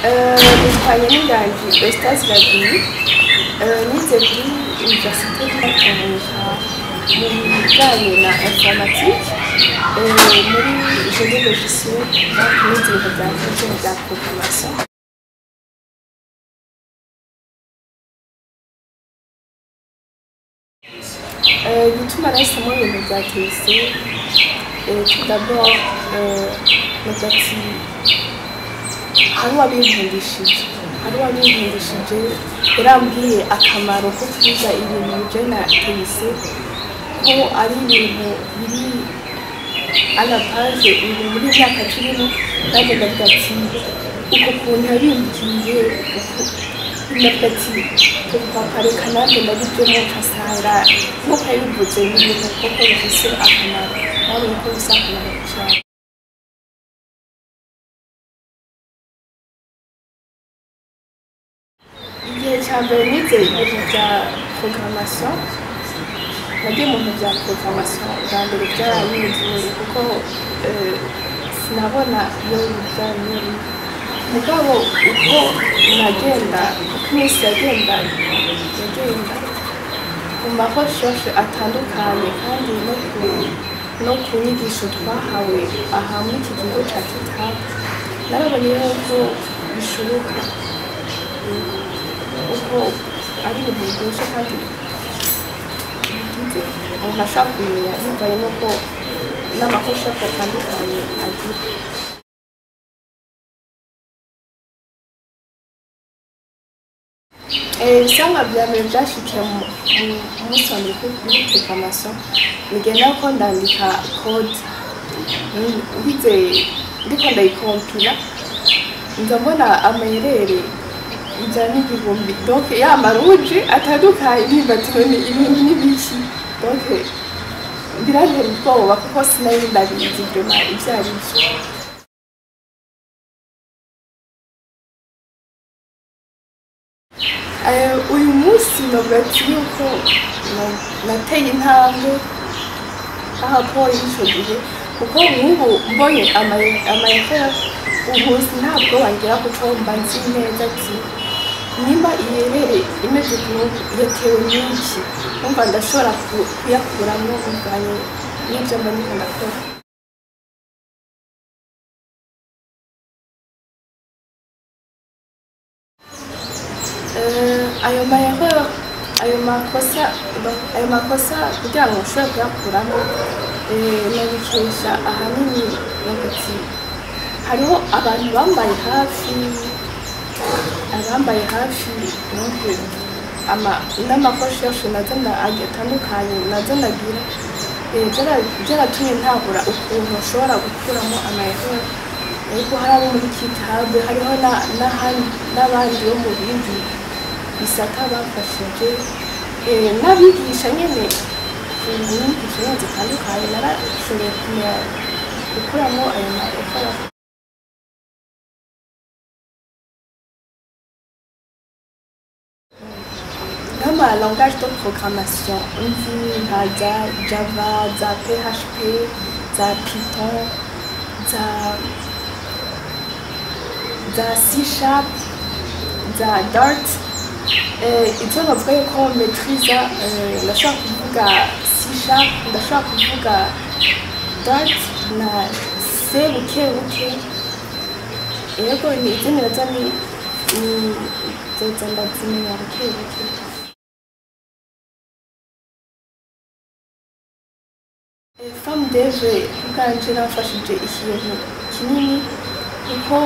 bitwaye n'inganji Eustace Rabini nize kuri Université de Tanganyika mu bijyanye na informatique muri génie logiciel nize ibintu bya computer bya programmation. Gituma nahisemo ibintu bya TIC tout d'abord nagati hari uwabinkundishije yarambwiye akamaro ko kwiga ibintu bijyanye na TIC ko ari ibintu biri ala page muri myaka turimo nanjye ndavuga ati uko kuntu yabimbwiye ndafati tukapareka nanjye ndabijyemo nkasanga nk'uko yabivuze n'ibintu koko bifise akamaro nawe uko bisa akamaro cyane. Igihe cya mbere nize ibintu bya programmation nagiye mu bintu bya programmation bwa mbere byaranyinjiye kuko sinabona iyo bijyanye mugabo uko nagenda uko iminsi yagenda mu marecherche atandukanye kandi no ku nyigisho twahawe aha muri iki kigo cya TICAP narabonye yuko bishoboka uko ari ibintu byinshi kandi umuntu ashaka kumenya bivanye n'uko n'amarecherche atandukanye agira. Ibisanga bya mbere byashikiye umunsi wa mbere kuri programmation nigenda ko ndandika code ndiko ndayikompila nza mbona amayerere ijana n'igihumbi donc y'amaruji atandukanye n'ibatiro ibintu n'ibiki donc birantera ubwoba kuko sinari ndabizi vraiment ibyo ari byo. Uyu munsi nobati yuko nateye intambwe ahapo y'icyo gihe kuko nk'ubu mbonye amayefera ubu ntabwo wangira kuko mba nzi neza ati nimba iyerere imeze nk'ubu yatewe n'iki numva ndashobora kuyakuramo umvanye n'ibyo mba ndiko ndakora. ayo makosa kugira ngo ushobore kuyakuramo nabikesha ahanini nagati hariho abantu bambaye hafi n'amakoresho nazenda atandukanye nazenda agira byaratumye ntabura ukuntu ushobora gukuramo amayero ariko hari abo muri GitHub hariho n'abandi bo mu bindi bisata bafashije n'abigisha nyine inyigisho zitandukanye narashoboye kumenya gukuramo ayo mayero. Nk'ama langage de programmation nzi nka Java, za PHP, za Python, za C#, za Dart, ibyo bavuga yuko maîtrise ndashobora kuvuga C#, ndashobora kuvuga Dart na C buke yego ni izindi nazo ni zoza ndazimenya buke. Femme dev ubwanje nafashije ikintu kinini kuko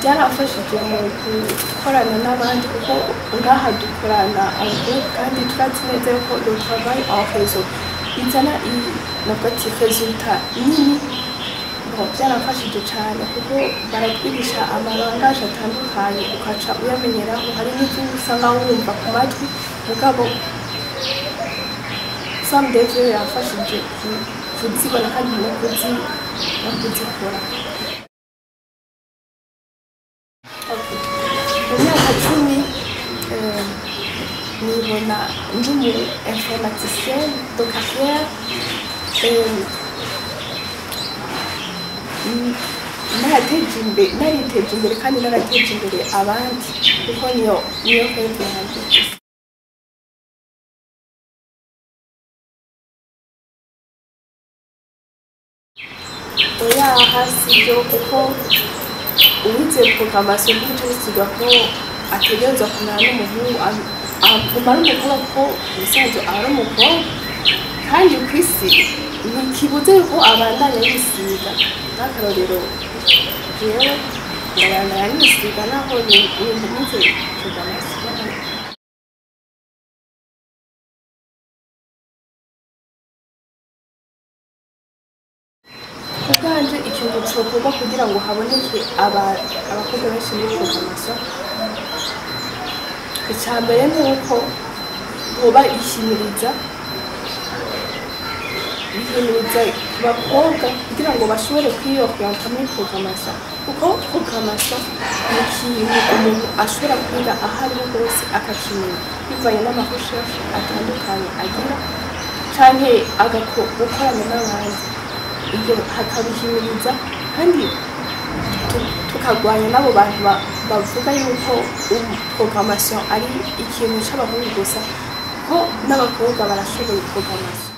byarafashije mu gukorana n'abandi kuko ngaha dukorana kandi turazi neza yuko le travail en réseau bizana résultat nini. Byarafashije cyane kuko baratwigisha amalangaje atandukanye ukaca uyamenyeraho hari n'ibyo usanga wumva ku matwi mugabo Femme dev yafashije kuzibona kandi no kuzikora. Mu myaka 10 nibona ndi mu informaticienne de carrière nariteje imbere kandi narateje imbere abandi kuko niyo hepfo yanjye. Oya hasi byo kuko uwize programmation by'ubusiga ko ategereza kumara n'umuhungu kumara umukobwa ko umusaza ari umukobwa kandi ku isi ntikibuze ko abandanya yisiga nk'akarorero jewe ndabandanya yisiga naho nize programmation. Ubwanje ikintu cyokorwa kugira ngo haboneke abakobwa benshi muri programmation, icya mbere ni uko hoba ihimiriza ku bakobwa kugira ngo bashobore kwiyokuyanta muri programmation kuko programmation ni ikintu umuntu ashobora kwiga aho ariho hose akakimenya bivanye n'amarecherche atandukanye agira canke gukorana n'abandi. Iyo hakabihimiriza kandi tukagwanya n'abo bantu bavuga yuko programmation ari ikintu c'abahungu gusa ko n'abakobwa barashoboye programmation.